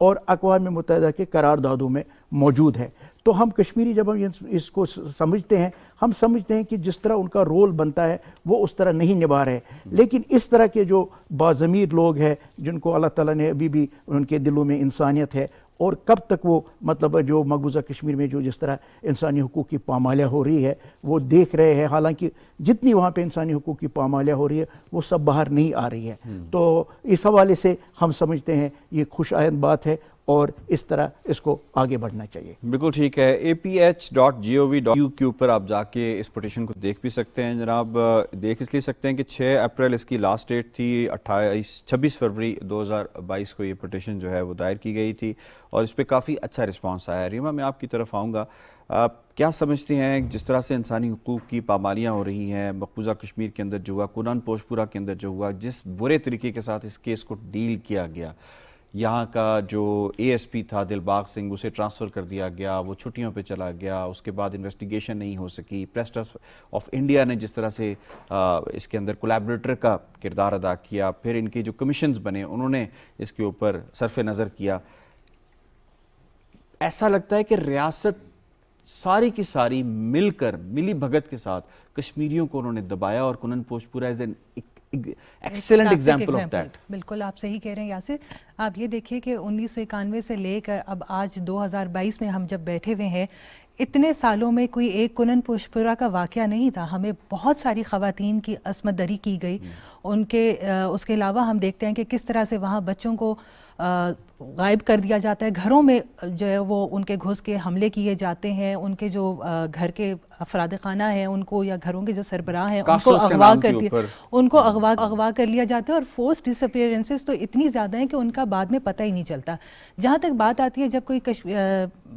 اور اقوام متحدہ کے قراردادوں میں موجود ہے. تو ہم کشمیری جب ہم اس کو سمجھتے ہیں، ہم سمجھتے ہیں کہ جس طرح ان کا رول بنتا ہے وہ اس طرح نہیں نبھا رہے. لیکن اس طرح کے جو باضمیر لوگ ہیں جن کو اللہ تعالیٰ نے ابھی بھی ان کے دلوں میں انسانیت ہے، اور کب تک وہ مطلب جو مقبوضہ کشمیر میں جو جس طرح انسانی حقوق کی پامالیاں ہو رہی ہے وہ دیکھ رہے ہیں. حالانکہ جتنی وہاں پہ انسانی حقوق کی پامالیاں ہو رہی ہے وہ سب باہر نہیں آ رہی ہے. تو اس حوالے سے ہم سمجھتے ہیں یہ خوش آئند بات ہے اور اس طرح اس کو آگے بڑھنا چاہیے. بالکل ٹھیک ہے. aph.gov.uk کے اوپر آپ جا کے اس پٹیشن کو دیکھ بھی سکتے ہیں جناب. دیکھ اس لیے سکتے ہیں کہ 6 اپریل اس کی لاسٹ ڈیٹ تھی. 26 فروری 2022 کو یہ پٹیشن جو ہے وہ دائر کی گئی تھی اور اس پہ کافی اچھا رسپانس آیا ہے. ریما میں آپ کی طرف آؤں گا. آپ کیا سمجھتے ہیں جس طرح سے انسانی حقوق کی پامالیاں ہو رہی ہیں مقبوضہ کشمیر کے اندر جو ہوا، کنن پوشپورہ کے اندر جو ہوا، جس برے طریقے کے ساتھ اس کیس کو ڈیل کیا گیا، یہاں کا جو اے ایس پی تھا دلباغ سنگھ اسے ٹرانسفر کر دیا گیا، وہ چھٹیوں پہ چلا گیا، اس کے بعد انویسٹیگیشن نہیں ہو سکی، پریس ٹرسٹ آف انڈیا نے جس طرح سے اس کے اندر کولیبریٹر کا کردار ادا کیا، پھر ان کے جو کمیشنز بنے انہوں نے اس کے اوپر صرف نظر کیا. ایسا لگتا ہے کہ ریاست ساری کی ساری مل کر ملی بھگت کے ساتھ کشمیریوں کو انہوں نے دبایا اور Kunan Poshpora as an excellent example of that. بالکل آپ صحیح کہہ رہے ہیں یاسر. آپ یہ دیکھیں کہ 1991 سے لے کر اب آج 2022 میں ہم جب بیٹھے ہوئے ہیں، اتنے سالوں میں کوئی ایک کنن پوشپورہ کا واقعہ نہیں تھا. ہمیں بہت ساری خواتین کی عصمت دری کی گئی. اس کے علاوہ ہم دیکھتے ہیں کہ کس طرح سے وہاں بچوں کو غائب کر دیا جاتا ہے، گھروں میں جو ہے وہ ان کے گھس کے حملے کیے جاتے ہیں، ان کے جو گھر کے افراد خانہ ہیں ان کو، یا گھروں کے جو سربراہ ہیں ان کو اغوا کر لیا جاتا ہے. اور فورس ڈس اپیئرنسز تو اتنی زیادہ ہیں کہ ان کا بعد میں پتہ ہی نہیں چلتا. جہاں تک بات آتی ہے جب کوئی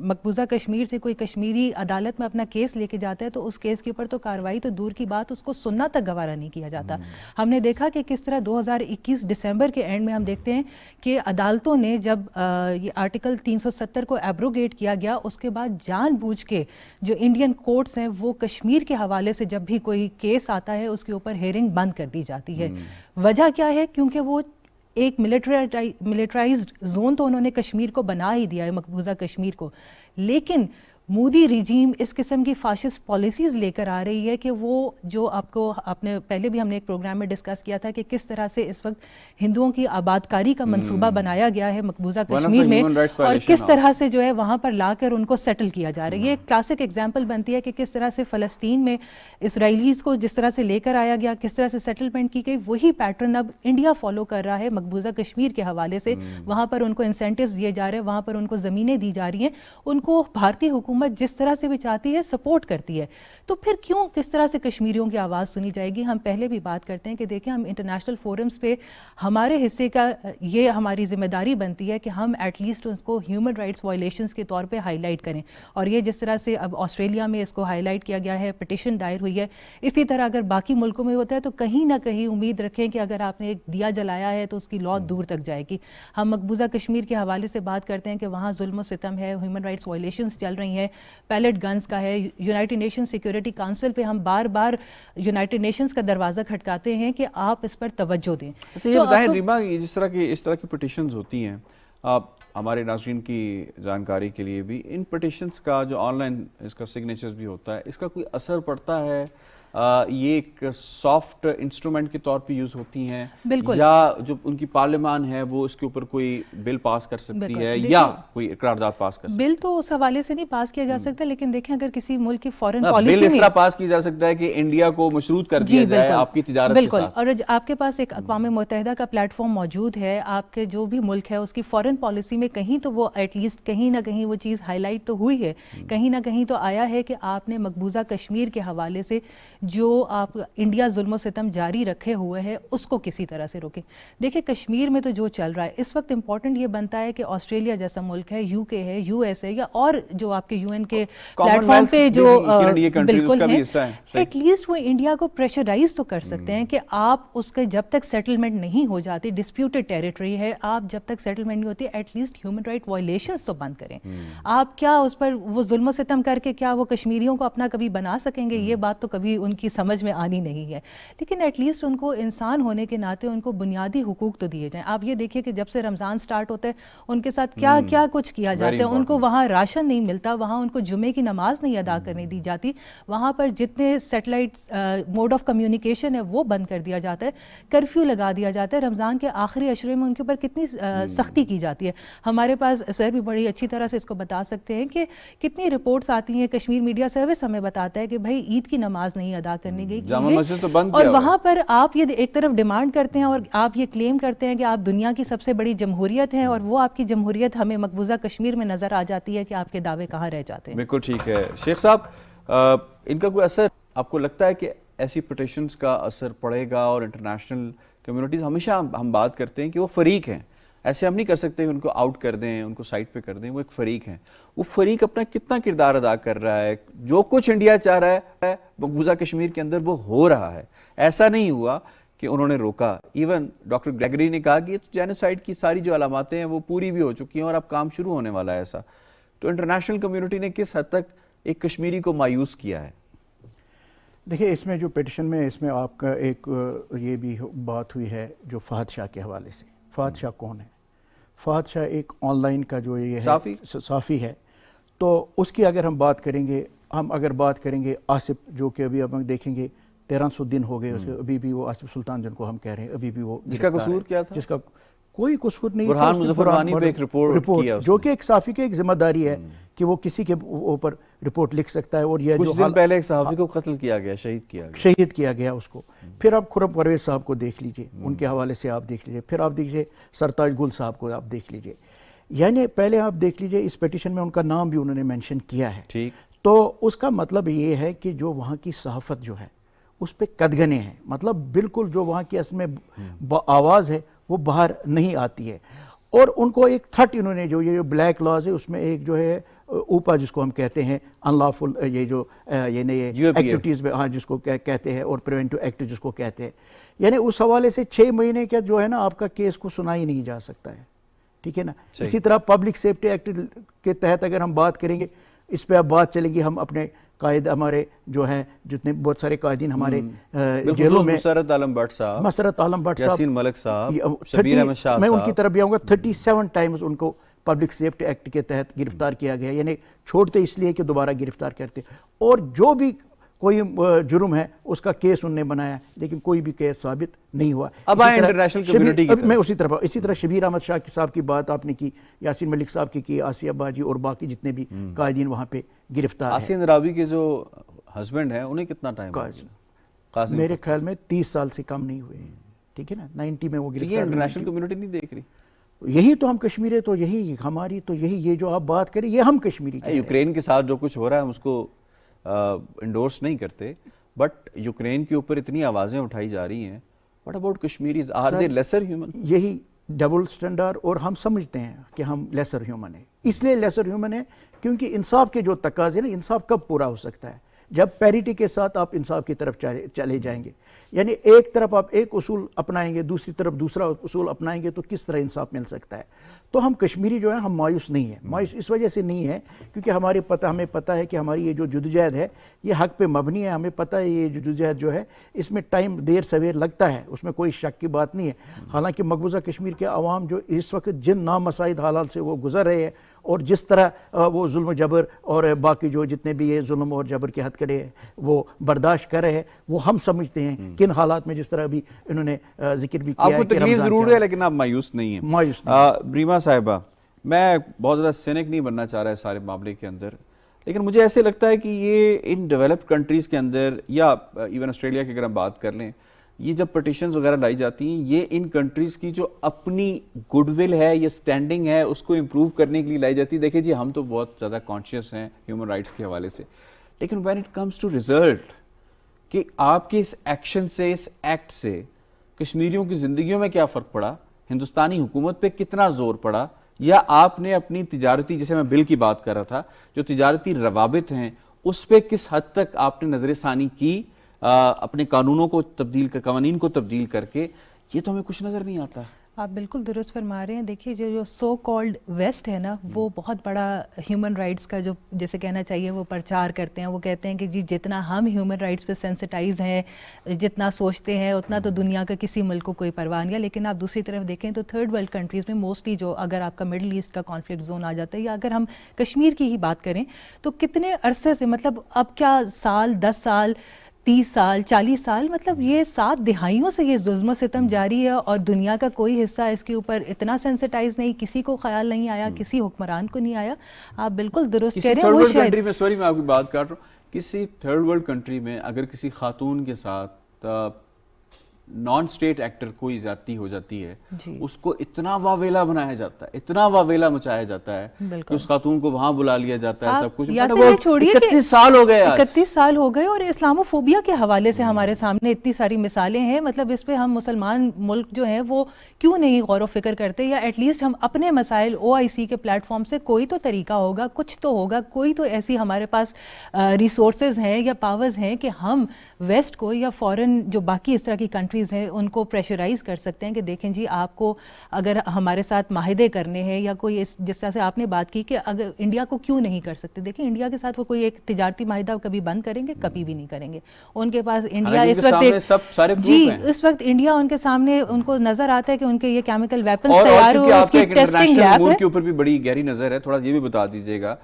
مقبوضہ کشمیر سے کوئی کشمیری عدالت میں اپنا کیس لے کے جاتا ہے تو اس کیس کے اوپر تو کارروائی تو دور کی بات، اس کو سننا تک گوارا نہیں کیا جاتا. ہم نے دیکھا کہ کس طرح 2021 دسمبر کے اینڈ میں ہم دیکھتے ہیں کہ عدالتوں نے جب یہ آرٹیکل 370 کو ایبروگیٹ کیا گیا، اس کے بعد جان بوجھ کے جو انڈین کورٹس ہیں وہ کشمیر کے حوالے سے جب بھی کوئی کیس آتا ہے اس کے اوپر ہیئرنگ بند کر دی جاتی ہے. وجہ کیا ہے؟ کیونکہ وہ ایک ملٹرائزڈ زون تو انہوں نے کشمیر کو بنا ہی دیا ہے، مقبوضہ کشمیر کو، لیکن مودی ریجیم اس قسم کی فاشسٹ پالیسیز لے کر آ رہی ہے کہ وہ جو آپ نے پہلے بھی ہم نے ایک پروگرام میں ڈسکس کیا تھا کہ کس طرح سے اس وقت ہندوؤں کی آبادکاری کا منصوبہ بنایا گیا ہے مقبوضہ کشمیر میں، اور کس طرح سے جو ہے وہاں پر لا کر ان کو سیٹل کیا جا رہا ہے. یہ ایک کلاسک ایگزامپل بنتی ہے کہ کس طرح سے فلسطین میں اسرائیلیز کو جس طرح سے لے کر آیا گیا، کس طرح سے سیٹلمنٹ کی گئی، وہی پیٹرن اب انڈیا فالو کر رہا ہے مقبوضہ کشمیر کے حوالے سے. وہاں پر ان کو انسینٹیوز دیے جا رہے ہیں، وہاں پر ان کو زمینیں دی جا رہی ہیں، ان کو بھارتی حکومت جس طرح سے بھی چاہتی ہے سپورٹ کرتی ہے. تو پھر کیوں کس طرح سے کشمیریوں کی آواز سنی جائے گی؟ ہم پہلے بھی بات کرتے ہیں کہ دیکھیں ہم انٹرنیشنل فورمز پہ ہمارے حصے کا یہ ہماری ذمہ داری بنتی ہے کہ ہم ایٹ لیسٹ اس کو ہیومن رائٹس وائلیشنز کے طور پہ ہائی لائٹ کریں. اور یہ جس طرح سے اب آسٹریلیا میں اس کو ہائی لائٹ کیا گیا ہے، پٹیشن دائر ہوئی ہے، اسی طرح اگر باقی ملکوں میں ہوتا ہے تو کہیں نہ کہیں امید رکھیں کہ اگر آپ نے ایک دیا جلایا ہے تو اس کی لو دور تک جائے گی. ہم مقبوضہ کشمیر کے حوالے سے بات کرتے ہیں کہ وہاں ظلم و ستم ہے، ہیومن رائٹس وائلیشنز چل رہی ہیں، پیلٹ گنز کا ہے. یونائٹڈ نیشن سیکیورٹی کونسل پہ ہم بار بار یونائٹڈ نیشنز کا دروازہ کھٹکاتے ہیں کہ آپ اس پر توجہ دیں. اچھا یہ بتائیں ریما، اس طرح کی پٹیشنز ہوتی ہیں، آپ ہمارے ناظرین کی جانکاری کے لیے بھی، ان پٹیشنز کا جو آن لائن اس کا سگنیچرز بھی ہوتا ہے، اس کا کوئی اثر پڑتا ہے؟ یہ ایک سافٹ انسٹرومنٹ کے طور پہ یوز ہوتی ہیں، یا جو ان کی پارلیمان ہے وہ اس کے اوپر کوئی بل پاس کر سکتی ہے یا کوئی قرارداد پاس کر سکتی ہے؟ بل تو اس حوالے سے نہیں پاس کیا جا سکتا، لیکن دیکھیں اگر کسی ملک کی فورن پالیسی بل اس طرح پاس کی جا سکتا ہے کہ انڈیا کو مشروط کر دیا جائے آپ کی تجارت کے ساتھ. بالکل. اور آپ کے پاس ایک اقوام متحدہ کا پلیٹ فارم موجود ہے، آپ کے جو بھی ملک ہے اس کی فورن پالیسی میں کہیں تو وہ ایٹ لیسٹ کہیں نہ کہیں وہ چیز ہائی لائٹ تو ہوئی ہے، کہیں نہ کہیں تو آیا ہے کہ آپ نے مقبوضہ کشمیر کے حوالے سے جو آپ انڈیا ظلم و ستم جاری رکھے ہوئے ہے اس کو کسی طرح سے روکے. دیکھیں کشمیر میں تو جو چل رہا ہے اس وقت امپورٹنٹ یہ بنتا ہے کہ آسٹریلیا جیسا ملک ہے، یو کے ہے، یو ایس ہے، یا اور جو آپ کے یو این کے پلیٹ فارم پہ جو بالکل ہیں، ایٹ لیسٹ وہ انڈیا کو پریشرائز تو کر سکتے ہیں کہ آپ اس کے جب تک سیٹلمنٹ نہیں ہو جاتی، ڈسپیوٹڈ ٹیریٹری ہے، آپ جب تک سیٹلمنٹ نہیں ہوتی at least human right violations تو بند کریں. آپ کیا اس پر وہ ظلم و ستم کر کے کیا وہ کشمیریوں کو اپنا کبھی بنا سکیں گے؟ یہ بات تو کبھی ان کی سمجھ میں آنی نہیں ہے، لیکن ایٹ لیسٹ ان کو انسان ہونے کے ناطے ان کو بنیادی حقوق تو دیے جائیں. آپ یہ دیکھیے کہ جب سے رمضان سٹارٹ ہوتا ہے ان کے ساتھ کیا کیا کچھ کیا جاتا ہے. ان کو وہاں راشن نہیں ملتا، وہاں ان کو جمعے کی نماز نہیں ادا کرنے دی جاتی، وہاں پر جتنے سیٹلائٹ موڈ آف کمیونیکیشن ہے وہ بند کر دیا جاتا ہے، کرفیو لگا دیا جاتا ہے. رمضان کے آخری عشرے میں ان کے اوپر کتنی سختی کی جاتی ہے. ہمارے پاس سر بھی بڑی اچھی طرح سے اس کو بتا سکتے ہیں کہ کتنی رپورٹس آتی ہیں. کشمیر میڈیا سروس ہمیں بتاتا ہے کہ بھائی عید کی نماز نہیں ادا کرنے گئی، جامع مسجد تو بند اور کیا وہاں پر آپ یہ ایک طرف ڈیمانڈ کرتے ہیں اور آپ یہ کلیم کرتے ہیں کہ آپ دنیا کی سب سے بڑی جمہوریت ہیں، اور وہ آپ کی جمہوریت ہمیں مقبوضہ کشمیر میں نظر آ جاتی ہے کہ آپ کے دعوے کہاں رہ جاتے ہیں. بالکل ٹھیک ہے. شیخ صاحب ان کا کوئی اثر آپ کو لگتا ہے کہ ایسی پٹیشنز کا اثر پڑے گا؟ اور انٹرنیشنل کمیونٹیز ہمیشہ ہم بات کرتے ہیں کہ وہ فریق ہیں، ایسے ہم نہیں کر سکتے کہ ان کو آؤٹ کر دیں، ان کو سائٹ پہ کر دیں، وہ ایک فریق ہیں. وہ فریق اپنا کتنا کردار ادا کر رہا ہے؟ جو کچھ انڈیا چاہ رہا ہے مقبوضہ کشمیر کے اندر وہ ہو رہا ہے. ایسا نہیں ہوا کہ انہوں نے روکا. ایون ڈاکٹر گریگری نے کہا کہ جینوسائیڈ کی ساری جو علاماتیں ہیں وہ پوری بھی ہو چکی ہیں اور اب کام شروع ہونے والا ہے ایسا. تو انٹرنیشنل کمیونٹی نے کس حد تک ایک کشمیری کو مایوس کیا ہے؟ دیکھیے اس میں جو پیٹیشن میں اس میں آپ کا ایک یہ بھی بات ہوئی ہے جو فہد شاہ کے حوالے سے. فہد شاہ کون ہے؟ فہد شاہ ایک آن لائن کا جو یہ ہے صحافی ہے. تو اس کی اگر ہم بات کریں گے، اگر بات کریں گے آصف، جو کہ ابھی ہم دیکھیں گے 1300 دن ہو گئے اسے، ابھی بھی وہ آصف سلطان جن کو ہم کہہ رہے ہیں ابھی بھی وہ جس کا قصور کیا تھا؟ جس کا کوئی قصور نہیں. برہان مظفر وانی پہ ایک رپورٹ کیا جو کہ ایک صحافی کی ایک ذمہ داری ہے کہ وہ کسی کے اوپر رپورٹ لکھ سکتا ہے. اور یہ کچھ دن پہلے ایک صحافی کو قتل کیا گیا، شہید کیا گیا اس کو. پھر آپ خرم پرویز صاحب کو دیکھ لیجئے، ان کے حوالے سے آپ دیکھ لیجئے. پھر آپ دیکھیے سرتاج گل صاحب کو آپ دیکھ لیجئے. یعنی پہلے آپ دیکھ لیجئے اس پیٹیشن میں ان کا نام بھی انہوں نے مینشن کیا ہے. ٹھیک. تو اس کا مطلب یہ ہے کہ جو وہاں کی صحافت جو ہے اس پہ قدغنے ہیں، مطلب بالکل جو وہاں کی اصل میں آواز ہے وہ باہر نہیں آتی ہے. اور ان کو ایک تھٹ انہوں نے جو یہ بلیک لاز ہے اس میں ایک جو ہے اوپا جس کو ہم کہتے ہیں انلافل، یہ جو یعنی ایکٹیویٹیز میں جس کو کہتے ہیں، اور پریونٹو ایکٹ جس کو کہتے ہیں، یعنی اس حوالے سے 6 مہینے کا جو ہے نا آپ کا کیس کو سنا ہی نہیں جا سکتا ہے. ٹھیک ہے نا. اسی طرح پبلک سیفٹی ایکٹ کے تحت اگر ہم بات کریں گے، اس پہ اب بات چلیں گی. ہم اپنے قائد ہمارے جو ہیں جتنے بہت سارے قائدین ہمارے جیلوں میں، مسرت عالم بٹ صاحب، یاسین ملک صاحب، شبیر احمد شاہ صاحب، میں ان کی طرف بھی آؤں گا. 37 ٹائمز ان کو پبلک سیفٹی ایکٹ کے تحت گرفتار کیا گیا. یعنی چھوڑتے اس لیے کہ دوبارہ گرفتار کرتے، اور جو بھی کوئی جرم ہے اس کا کیس انہوں نے بنایا، لیکن کوئی بھی کیس ثابت نہیں ہوا. اب آئیں انٹرنیشنل کمیونٹی کی طرف. میں اسی طرح شبیر احمد شاہ صاحب کی بات آپ نے کی، یاسین ملک صاحب کی، آسیہ باجی اور باقی جتنے بھی قائدین وہاں پہ گرفتار ہیں. آسیہ اندرابی کے جو ہسبینڈ ہیں انہیں کتنا ٹائم ہوا؟ میرے خیال میں 30 سال سے کم نہیں ہوئے. ٹھیک ہے نا. 90 میں وہ گرفتار. یہ انٹرنیشنل کمیونٹی نہیں دیکھ رہی؟ یہی تو ہم کشمیری، تو یہی ہماری، تو یہی یہ جو آپ بات کریں یہ ہم کشمیری. یوکرین کے ساتھ جو کچھ ہو رہا ہے ہم اس کو انڈورس نہیں کرتے، بٹ یوکرین کے اوپر اتنی آوازیں اٹھائی جا رہی ہیں. What about Kashmiris? Are they lesser human? یہی ڈبل سٹینڈرڈ، اور ہم سمجھتے ہیں کہ ہم لیسر ہیومن ہیں. اس لیے لیسر ہیومن ہے کیونکہ انصاف کے جو تقاضے نا، انصاف کب پورا ہو سکتا ہے؟ جب پیریٹی کے ساتھ آپ انصاف کی طرف چلے جائیں گے. یعنی ایک طرف آپ ایک اصول اپنائیں گے، دوسری طرف دوسرا اصول اپنائیں گے، تو کس طرح انصاف مل سکتا ہے؟ تو ہم کشمیری جو ہے ہم مایوس نہیں ہیں. مایوس اس وجہ سے نہیں ہے کیونکہ ہمیں پتہ ہے کہ ہماری یہ جو جدوجہد ہے یہ حق پہ مبنی ہے. ہمیں پتہ ہے یہ جدوجہد جو ہے اس میں ٹائم دیر سویر لگتا ہے، اس میں کوئی شک کی بات نہیں ہے. حالانکہ مقبوضہ کشمیر کے عوام جو اس وقت جن نامساعد حالات سے وہ گزر رہے ہیں، اور جس طرح وہ ظلم و جبر اور باقی جو جتنے بھی یہ ظلم اور جبر کے ہتھکڑے ہیں وہ برداشت کر رہے ہیں، وہ ہم سمجھتے ہیں کن حالات میں، جس طرح ابھی انہوں نے ذکر بھی کیا ہے. آپ کو تکلیف ضرور ہے لیکن آپ مایوس نہیں ہیں. مایوس نہیں. بریما صاحبہ، میں بہت زیادہ سینک نہیں بننا چاہ رہا ہے سارے معاملے کے اندر، لیکن مجھے ایسے لگتا ہے کہ یہ ان ڈیولپڈ کنٹریز کے اندر، یا ایون آسٹریلیا کی اگر ہم بات کر لیں، یہ جب پٹیشنز وغیرہ لائی جاتی ہیں، یہ ان کنٹریز کی جو اپنی گڈ ول ہے یا سٹینڈنگ ہے اس کو امپروو کرنے کے لیے لائی جاتی ہے. دیکھیں جی، ہم تو بہت زیادہ کانشیس ہیں ہیومن رائٹس کے حوالے سے، لیکن when it comes to result, کہ آپ کے اس ایکشن سے، اس ایکٹ سے کشمیریوں کی زندگیوں میں کیا فرق پڑا، ہندوستانی حکومت پہ کتنا زور پڑا، یا آپ نے اپنی تجارتی، جیسے میں بل کی بات کر رہا تھا، جو تجارتی روابط ہیں اس پہ کس حد تک آپ نے نظر ثانی کی اپنے قانونوں کو تبدیل کر، قوانین کو تبدیل کر کے، یہ تو ہمیں کچھ نظر نہیں آتا. آپ بالکل درست فرما رہے ہیں. دیکھیے جو سو کالڈ ویسٹ ہے نا, وہ بہت بڑا ہیومن رائٹس کا جو جیسے کہنا چاہیے وہ پرچار کرتے ہیں. وہ کہتے ہیں کہ جی جتنا ہم ہیومن رائٹس پہ سینسٹائز ہیں, جتنا سوچتے ہیں, اتنا تو دنیا کا کسی ملک کو کوئی پرواہ نہیں ہے. لیکن آپ دوسری طرف دیکھیں تو تھرڈ ورلڈ کنٹریز میں موسٹلی جو اگر آپ کا مڈل ایسٹ کا کانفلکٹ زون آ جاتا ہے, یا اگر ہم کشمیر کی ہی بات کریں تو کتنے عرصے سے, مطلب اب کیا سال 10 سال 30 سال 40 سال, مطلب یہ 7 دہائیوں سے یہ ظلم و ستم جاری ہے, اور دنیا کا کوئی حصہ اس کے اوپر اتنا سینسٹائز نہیں, کسی کو خیال نہیں آیا, کسی حکمران کو نہیں آیا. آپ بالکل درست کہہ رہے ہیں. وہ شاید کنٹری میں, سوری میں آپ کی بات کاٹ رہا ہوں, کسی تھرڈ ورلڈ کنٹری میں اگر کسی خاتون کے ساتھ نان اسٹیٹ ایکٹر کوئی زیادتی ہو جاتی ہے, اس کو اتنا واویلا بنایا جاتا ہے, اتنا واویلا مچایا جاتا ہے کہ اس خاتون کو وہاں بلا لیا جاتا ہے, سب کچھ. 31 سال ہو گئے, 31 سال ہو گئے, اور اسلاموفوبیا کے حوالے سے ہمارے سامنے اتنی ساری مثالیں ہیں. مطلب اس پہ ہم مسلمان ملک جو ہیں وہ کیوں نہیں غور و فکر کرتے, یا ایٹ لیسٹ ہم اپنے مسائل OIC کے پلیٹ فارم سے, کوئی تو طریقہ ہوگا, کچھ تو ہوگا, کوئی تو ایسی ہمارے پاس ریسورسز ہیں یا پاورز ہیں کہ ہم ویسٹ کو یا فورن جو باقی اس طرح کی کنٹریز ہیں ان کو پریشرائز کر سکتے ہیں کہ دیکھیں جی آپ کو اگر ہمارے ساتھ معاہدے کرنے ہیں, یا کوئی جس طرح سے آپ نے بات کی کہ اگر انڈیا کو کیوں نہیں کر سکتے. دیکھیں انڈیا کے ساتھ وہ کوئی ایک تجارتی معاہدہ کبھی بند کریں گے, کبھی بھی نہیں کریں گے. ان کے پاس انڈیا اس وقت اس وقت انڈیا ان کے سامنے, ان کو نظر آتا ہے کہ ان کے یہ کیمیکل ویپنز تیار ہوئے, اس کی ٹیسٹنگ لیب ہے. کے اوپر بھی بڑی گہری نظر ہے. تھوڑا یہ بھی بتا دیجیے گا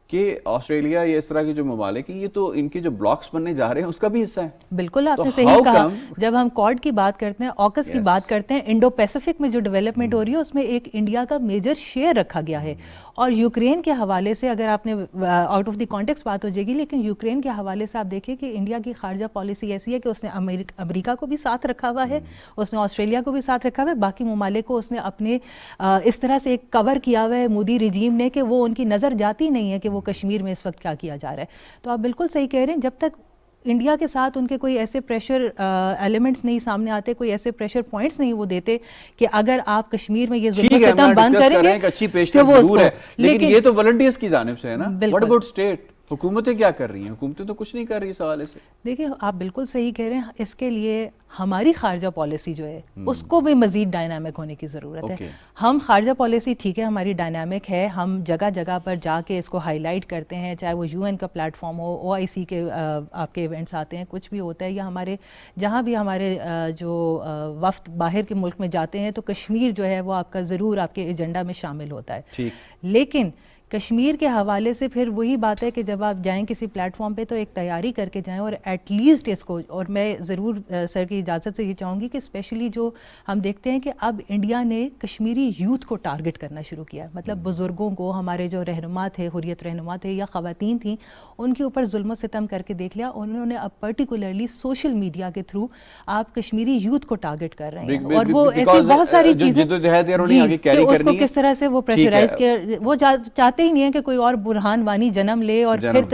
کہ آسٹریلیا یا اس طرح کے جو ممالک ہیں, یہ تو ان کے جو بلاکس بننے جا رہے ہیں اس کا بھی حصہ ہے. بالکل آپ نے صحیح کہا. جب ہم کوڈ کی بات کرتے ہیں, آکس کی بات کرتے ہیں, انڈو پیسیفک میں جو ڈیولپمنٹ ہو رہی ہے اس میں ایک انڈیا کا میجر شیئر رکھا گیا ہے. اور یوکرین کے حوالے سے اگر آپ نے آؤٹ آف دی کانٹیکسٹ بات ہو جائے گی, لیکن یوکرین کے حوالے سے آپ دیکھیں کہ انڈیا کی خارجہ پالیسی ایسی ہے کہ اس نے امریکہ کو بھی ساتھ رکھا ہوا ہے, اس نے آسٹریلیا کو بھی ساتھ رکھا ہوا ہے, باقی ممالک کو اس نے اپنے اس طرح سے ایک کور کیا ہوا ہے مودی رجیم نے کہ وہ ان کی نظر جاتی نہیں ہے کہ وہ کشمیر میں اس وقت کیا کیا جا رہا ہے. تو آپ بالکل صحیح کہہ رہے ہیں, جب تک انڈیا کے ساتھ ان کے کوئی ایسے پریشر ایلیمنٹس نہیں سامنے آتے, کوئی ایسے پریشر پوائنٹس نہیں وہ دیتے کہ اگر آپ کشمیر میں یہ ظلم و ستم بند کریں گے, اچھی پیش رفت ضرور ہے, لیکن یہ تو والنٹیئرز کی جانب سے ہے نا. واٹ اباؤٹ اسٹیٹ, حکومتیں کیا کر رہی ہیں؟ حکومتیں تو کچھ نہیں کر رہی اس حوالے سے. دیکھیں آپ بالکل صحیح کہہ رہے ہیں, اس کے لیے ہماری خارجہ پالیسی جو ہے اس کو بھی مزید ڈائنامک ہونے کی ضرورت ہے. ہم خارجہ پالیسی ٹھیک ہے ہماری ڈائنامک ہے, ہم جگہ جگہ پر جا کے اس کو ہائی لائٹ کرتے ہیں, چاہے وہ UN کا پلیٹ فارم ہو, OIC کے آپ کے ایونٹس آتے ہیں, کچھ بھی ہوتا ہے, یا ہمارے جہاں بھی ہمارے جو وفد باہر کے ملک میں جاتے ہیں تو کشمیر جو ہے وہ آپ کا ضرور آپ کے ایجنڈا میں شامل ہوتا ہے. لیکن کشمیر کے حوالے سے پھر وہی بات ہے کہ جب آپ جائیں کسی پلیٹ فارم پہ تو ایک تیاری کر کے جائیں, اور ایٹ لیسٹ اس کو, اور میں ضرور سر کی اجازت سے یہ چاہوں گی کہ اسپیشلی جو ہم دیکھتے ہیں کہ اب انڈیا نے کشمیری یوتھ کو ٹارگٹ کرنا شروع کیا ہے, مطلب بزرگوں کو, ہمارے جو رہنما تھے, حریت رہنما تھے یا خواتین تھیں, ان کے اوپر ظلم و ستم کر کے دیکھ لیا. انہوں نے اب پرٹیکولرلی سوشل میڈیا کے تھرو آپ کشمیری یوتھ کو ٹارگٹ کر رہے ہیں, اور وہ ایسی بہت ساری چیزیں اس کو کس طرح سے وہ پریشرائز کیا, وہ چاہتے ہی نہیں ہے کہ کوئی اور برہان وانی جنم لے اور پھر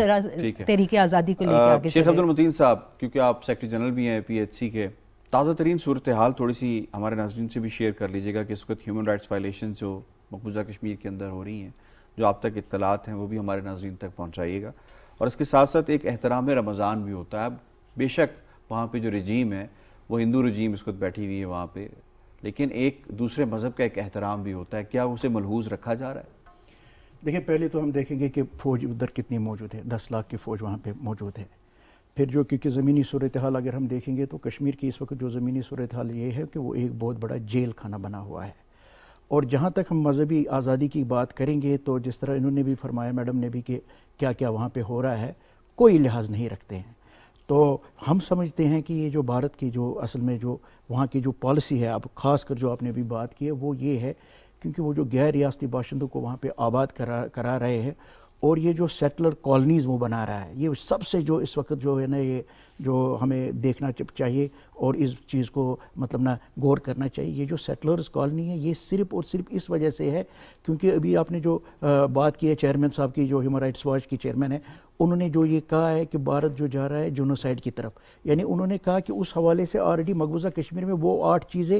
تحریک آزادی کو لے کے آگے. شیخ عبد المتین صاحب, کیونکہ آپ سیکرٹری جنرل بھی ہیں PHC کے, تازہ ترین صورتحال تھوڑی سی ہمارے ناظرین سے بھی شیئر کر لیجیے گا کہ اس وقت ہیومن رائٹس وائلیشن جو مقبوضہ کشمیر کے اندر ہو رہی ہیں, جو آپ تک اطلاعات ہیں وہ بھی ہمارے ناظرین تک پہنچائیے گا. اور اس کے ساتھ ساتھ ایک احترام رمضان بھی ہوتا ہے. بے شک وہاں پہ جو رجیم ہے وہ ہندو رجیم اس وقت بیٹھی ہوئی ہے وہاں پہ, لیکن ایک دوسرے مذہب کا ایک احترام بھی ہوتا ہے. کیا اسے ملحوظ رکھا جا رہا ہے؟ دیکھیں پہلے تو ہم دیکھیں گے کہ فوج ادھر کتنی موجود ہے, 10 لاکھ کی فوج وہاں پہ موجود ہے. پھر جو کیونکہ زمینی صورتحال اگر ہم دیکھیں گے تو کشمیر کی اس وقت جو زمینی صورتحال یہ ہے کہ وہ ایک بہت بڑا جیل خانہ بنا ہوا ہے. اور جہاں تک ہم مذہبی آزادی کی بات کریں گے تو جس طرح انہوں نے بھی فرمایا, میڈم نے بھی, کہ کیا کیا وہاں پہ ہو رہا ہے, کوئی لحاظ نہیں رکھتے ہیں. تو ہم سمجھتے ہیں کہ یہ جو بھارت کی جو اصل میں جو وہاں کی جو پالیسی ہے, اب خاص کر جو آپ نے بھی بات کی ہے, وہ یہ ہے کیونکہ وہ جو غیر ریاستی باشندوں کو وہاں پہ آباد کرا رہے ہیں, اور یہ جو سیٹلر کالونیز وہ بنا رہا ہے, یہ سب سے جو اس وقت جو ہے نا, یہ جو ہمیں دیکھنا چاہیے اور اس چیز کو مطلب نا غور کرنا چاہیے. یہ جو سیٹلرز کالونی ہے یہ صرف اور صرف اس وجہ سے ہے کیونکہ ابھی آپ نے جو بات کی ہے چیئرمین صاحب کی, جو ہیومن رائٹس واچ کی چیئرمین ہے, انہوں نے جو یہ کہا ہے کہ بھارت جو جا رہا ہے جنوسائیڈ کی طرف, یعنی انہوں نے کہا کہ اس حوالے سے آلریڈی مقبوضہ کشمیر میں وہ 8 چیزیں